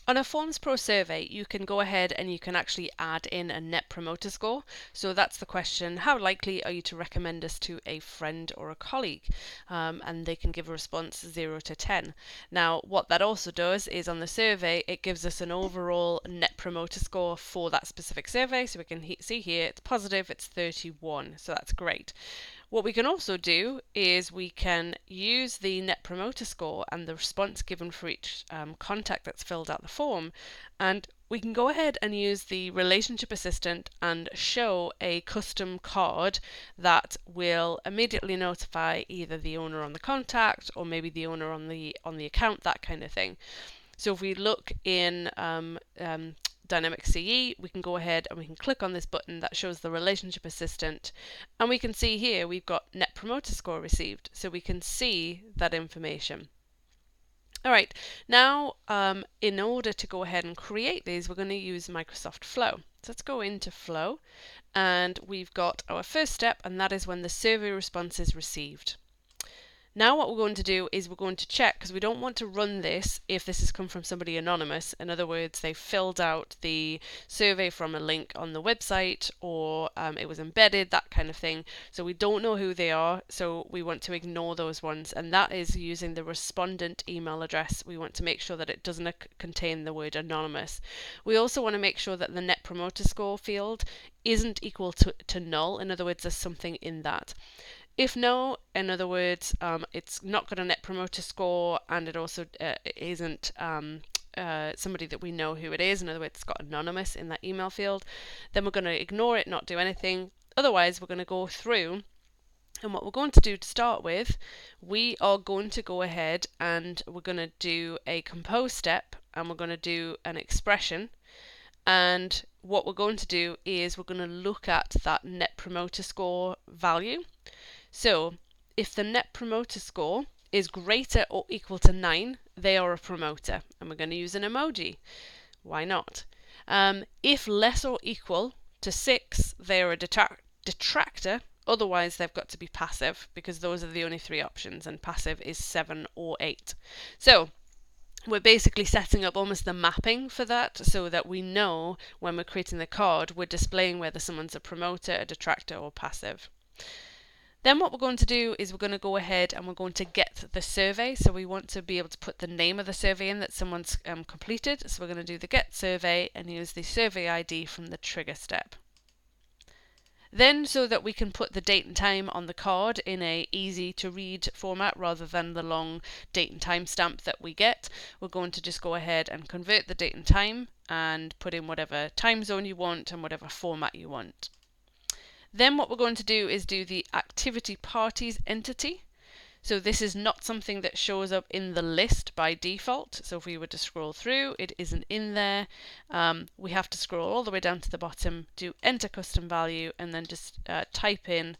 On a Forms Pro survey, you can go ahead and you can actually add in a Net Promoter Score. So that's the question, how likely are you to recommend us to a friend or a colleague? And they can give a response 0 to 10. Now, what that also does is on the survey, it gives us an overall Net Promoter Score for that specific survey. So we can see here, it's positive, it's 31. So that's great. What we can also do is we can use the Net Promoter Score and the response given for each contact that's filled out the form, and we can go ahead and use the Relationship Assistant and show a custom card that will immediately notify either the owner on the contact or maybe the owner on the account, that kind of thing. So if we look in Dynamics CE, we can go ahead and we can click on this button that shows the Relationship Assistant, and we can see here we've got Net Promoter Score received, so we can see that information. All right, now in order to go ahead and create these, we're going to use Microsoft Flow. So let's go into Flow, and we've got our first step, and that is when the survey response is received. Now what we're going to do is we're going to check, because we don't want to run this if this has come from somebody anonymous. In other words, they filled out the survey from a link on the website, or it was embedded, that kind of thing. So we don't know who they are, so we want to ignore those ones, and that is using the respondent email address. We want to make sure that it doesn't contain the word anonymous. We also want to make sure that the Net Promoter Score field isn't equal to null. In other words, there's something in that. If no, in other words, it's not got a Net Promoter Score, and it also isn't somebody that we know who it is, in other words, it's got anonymous in that email field, then we're going to ignore it, not do anything. Otherwise, we're going to go through, and what we're going to do to start with, we are going to go ahead and we're going to do a compose step, and we're going to do an expression. And what we're going to do is we're going to look at that Net Promoter Score value. So if the Net Promoter Score is greater or equal to 9, they are a promoter, and we're going to use an emoji. Why not? If less or equal to 6, they are a detractor. Otherwise, they've got to be passive, because those are the only 3 options, and passive is 7 or 8. So we're basically setting up almost the mapping for that, so that we know when we're creating the card, we're displaying whether someone's a promoter, a detractor, or passive. Then what we're going to do is we're going to go ahead and we're going to get the survey. So we want to be able to put the name of the survey in that someone's completed. So we're going to do the get survey and use the survey ID from the trigger step. Then, so that we can put the date and time on the card in a easy to read format rather than the long date and time stamp that we get, we're going to just go ahead and convert the date and time and put in whatever time zone you want and whatever format you want. Then what we're going to do is do the activity parties entity. So this is not something that shows up in the list by default. So if we were to scroll through, it isn't in there. We have to scroll all the way down to the bottom, do enter custom value, and then just type in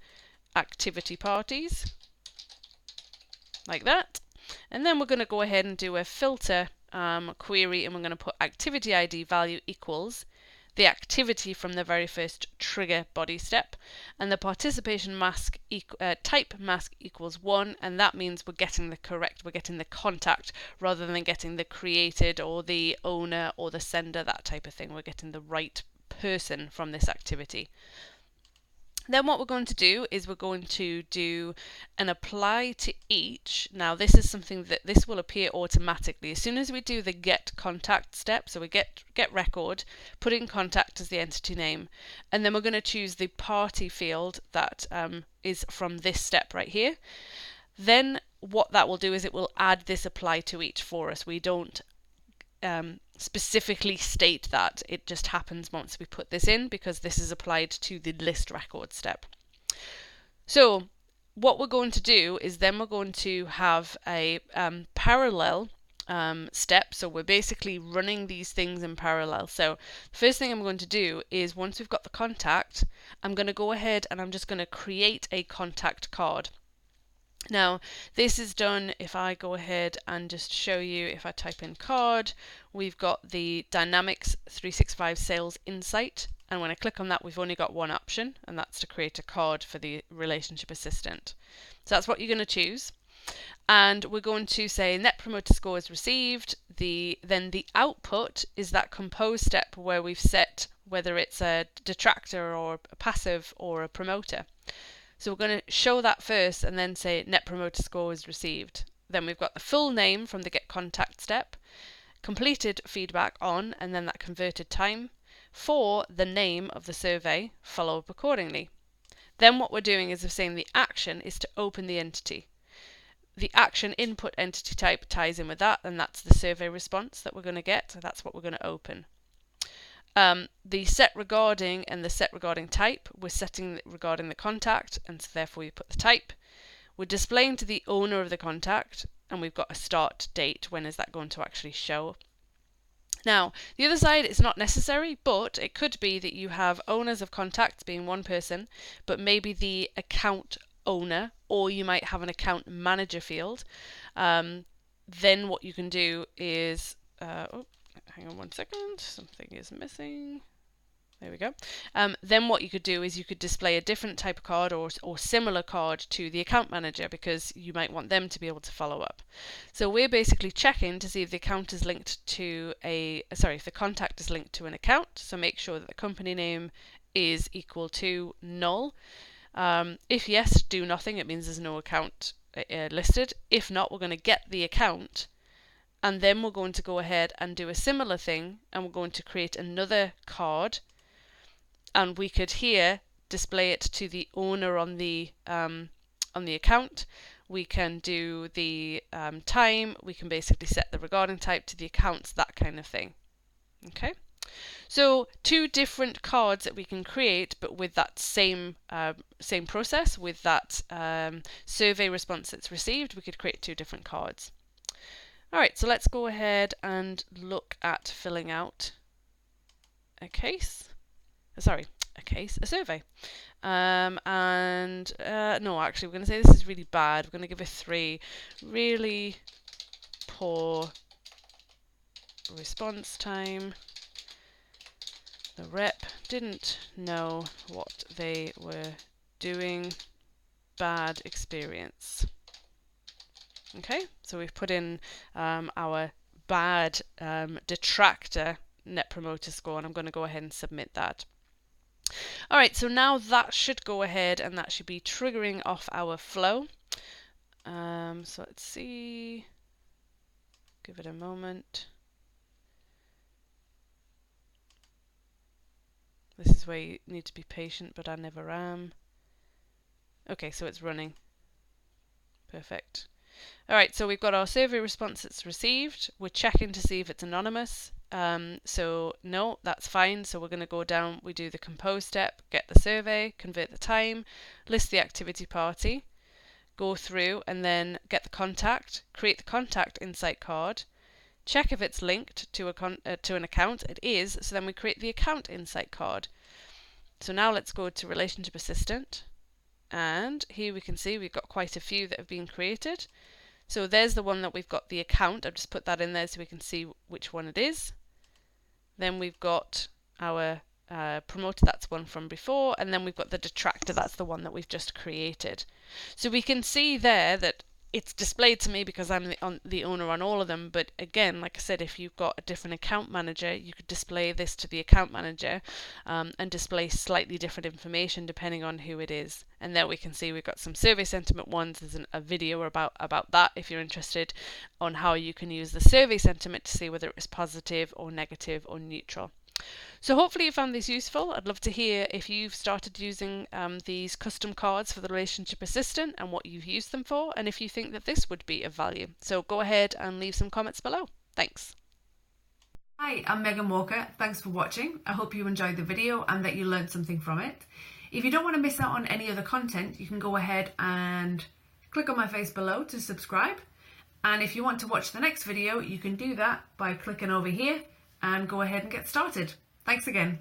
activity parties, like that. And then we're going to go ahead and do a filter query, and we're going to put activity ID value equals the activity from the very first trigger body step, and the participation mask type mask equals 1, and that means we're getting the contact rather than getting the created or the owner or the sender, that type of thing. We're getting the right person from this activity. Then what we're going to do is we're going to do an apply to each. Now this is something that this will appear automatically as soon as we do the get contact step. So we get record, put in contact as the entity name, and then we're going to choose the party field that is from this step right here. Then what that will do is it will add this apply to each for us. We don't specifically state that, it just happens once we put this in, because this is applied to the list record step. So what we're going to do is then we're going to have a parallel step. So we're basically running these things in parallel. So the first thing I'm going to do is, once we've got the contact, I'm going to go ahead and I'm just going to create a contact card. Now this is done if I go ahead and just show you, if I type in card, we've got the Dynamics 365 Sales Insight, and when I click on that we've only got one option, and that's to create a card for the Relationship Assistant. So that's what you're going to choose. And we're going to say Net Promoter Score is received. Then the output is that compose step where we've set whether it's a detractor or a passive or a promoter. So we're going to show that first and then say Net Promoter Score is received. Then we've got the full name from the get contact step, completed feedback on, and then that converted time for the name of the survey, follow up accordingly. Then what we're doing is we're saying the action is to open the entity. The action input entity type ties in with that, and that's the survey response that we're going to get. So that's what we're going to open. The set regarding and the set regarding type, we're setting regarding the contact, and so therefore you put the type. We're displaying to the owner of the contact, and we've got a start date. When is that going to actually show? Now, the other side is not necessary, but it could be that you have owners of contacts being one person, but maybe the account owner, or you might have an account manager field. Then what you can do is, hang on one second, something is missing. There we go. Then what you could do is you could display a different type of card or similar card to the account manager, because you might want them to be able to follow up. So we're basically checking to see if the account is linked to if the contact is linked to an account. So make sure that the company name is equal to null. If yes, do nothing. It means there's no account listed. If not, we're going to get the account, and then we're going to go ahead and do a similar thing, and we're going to create another card, and we could here display it to the owner on the account. We can do the time. We can basically set the regarding type to the accounts, that kind of thing. Okay. So two different cards that we can create, but with that same process, with that survey response that's received, we could create two different cards. All right, so let's go ahead and look at filling out a survey. No, actually, we're going to say this is really bad. We're going to give it 3. Really poor response time. The rep didn't know what they were doing. Bad experience. Okay, so we've put in our bad detractor Net Promoter Score, and I'm going to go ahead and submit that. All right, so now that should go ahead and that should be triggering off our flow. So let's see. Give it a moment. This is where you need to be patient, but I never am. Okay, so it's running. Perfect. All right, so we've got our survey response that's received. We're checking to see if it's anonymous. So no, that's fine. So we're going to go down, we do the compose step, get the survey, convert the time, list the activity party, go through and then get the contact, create the contact insight card, check if it's linked to an account. It is, so then we create the account insight card. So now let's go to Relationship Assistant, and here we can see we've got quite a few that have been created. So there's the one that we've got the account. I've just put that in there so we can see which one it is. Then we've got our promoter, that's one from before, and then we've got the detractor, that's the one that we've just created. So we can see there that it's displayed to me because I'm the owner on all of them, but again, like I said, if you've got a different account manager, you could display this to the account manager and display slightly different information depending on who it is. And there we can see we've got some survey sentiment ones. There's a video about that if you're interested, on how you can use the survey sentiment to see whether it was positive or negative or neutral. So hopefully you found this useful. I'd love to hear if you've started using these custom cards for the Relationship Assistant and what you've used them for, and if you think that this would be of value. So go ahead and leave some comments below. Thanks. Hi, I'm Megan Walker. Thanks for watching. I hope you enjoyed the video and that you learned something from it. If you don't want to miss out on any other content, you can go ahead and click on my face below to subscribe. And if you want to watch the next video, you can do that by clicking over here and go ahead and get started. Thanks again.